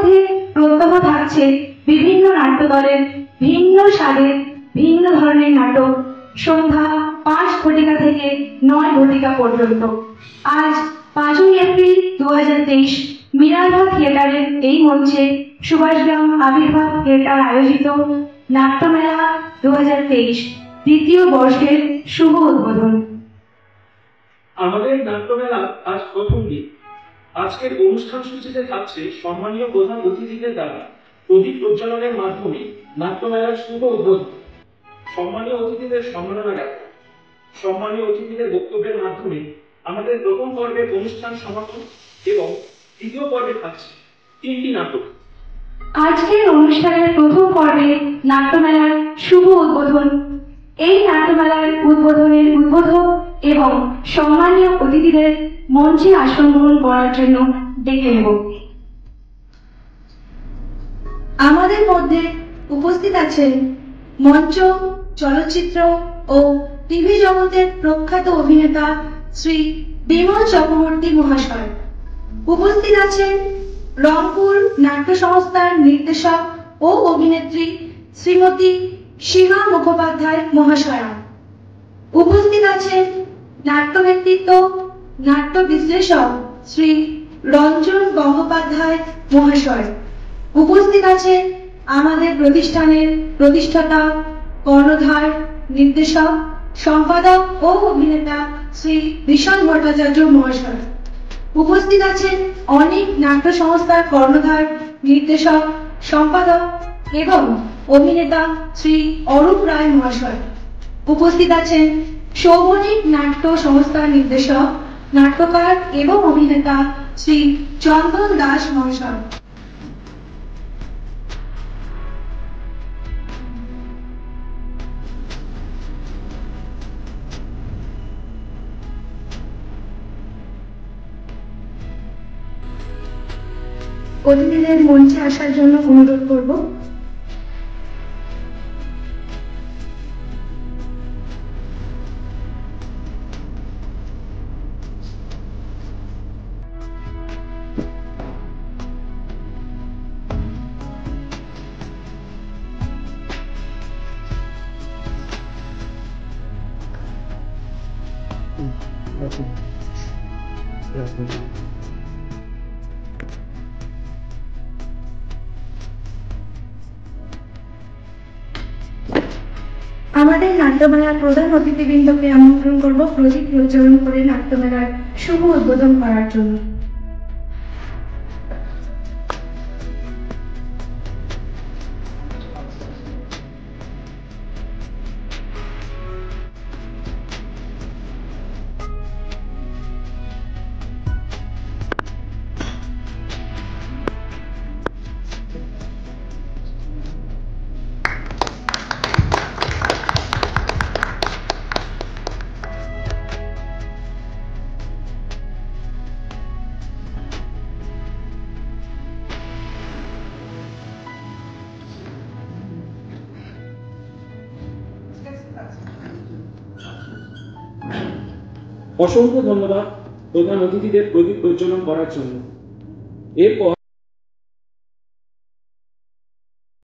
মধ্যে প্রত্যহ থাকছে বিভিন্ন নাট্য দলের ভিন্ন স্বাদের ভিন্ন ধরনের নাটক সন্ধ্যা 5 ঘটিকা থেকে 9 ঘটিকা পর্যন্ত। আজ 5ই এপ্রিল 2023 মিনার্ভা থিয়েটারের এই মঞ্চে সুভাষগ্রাম আবির্ভাব থিয়েটার আয়োজিত নাট্যমেলা 2023 দ্বিতীয় বর্ষের শুভ উদ্বোধন। আমাদের নাট্যমেলা আজ প্রথম দিন। আজকের অনুষ্ঠান সূচিতে থাকছে সম্মানীয় প্রধান অতিথিদের দ্বারা প্রদীপ প্রজ্বলনের মাধ্যমে নাট্যমেলার শুভ উদ্বোধন, সম্মানীয় অতিথিদের সম্মাননা জ্ঞাপন, সম্মানীয় অতিথিদের বক্তব্যের মাধ্যমে আমাদের প্রথম পর্বের অনুষ্ঠান সমাপন এবং দ্বিতীয় পর্বে থাকছে 3টি নাটক। আজকের অনুষ্ঠানের প্রথম পর্বে নাট্যমেলার শুভ উদ্বোধন। এই নাট্যমেলার উদ্বোধনের উদ্বোধক এবং সম্মানীয় অতিথিদের মঞ্চে আসন গ্রহণ করার জন্য ডেকে নেব। আমাদের মধ্যে উপস্থিত আছেন মঞ্চ, চলচ্চিত্র ও টিভি জগতের প্রখ্যাত অভিনেতা শ্রী বিমল চক্রবর্তী মহাশয়। উপস্থিত আছেন রংপুর নাট্য সংস্থার নির্দেশক ও অভিনেত্রী শ্রীমতী সীমা মুখোপাধ্যায় মহাশয়া। উপস্থিত আছেন নাট্য ব্যক্তিত্ব, নাট্য বিশ্লেষক শ্রী রঞ্জন গঙ্গোপাধ্যায় মহাশয়। উপস্থিত আছেন আমাদের প্রতিষ্ঠানের প্রতিষ্ঠাতা, কর্ণধার, নির্দেশক, সম্পাদক ও অভিনেতা শ্রী বিশাল ভট্টাচার্য মহাশয়। উপস্থিত আছেন অনেক নাট্য সংস্থার কর্ণধার, নির্দেশক, সম্পাদক এবং অভিনেতা শ্রী অরূপ রায় মহাশয়। উপস্থিত আছেন সৌবনিক নাট্য সংস্থার নির্দেশক, নাট্যকার এবং অভিনেতা শ্রী চন্দন দাস মহাশয়। অতিথিদের মঞ্চে আসার জন্য অনুরোধ করব। আমাদের নাট্যমেলার প্রধান অতিথিবৃন্দকে আমন্ত্রণ করব প্রদীপ প্রজ্বলন করে নাট্যমেলার শুভ উদ্বোধন করার জন্য। অসংখ্য ধন্যবাদ প্রধান অতিথিদের প্রদীপ প্রজ্বলন করার জন্য। এরপর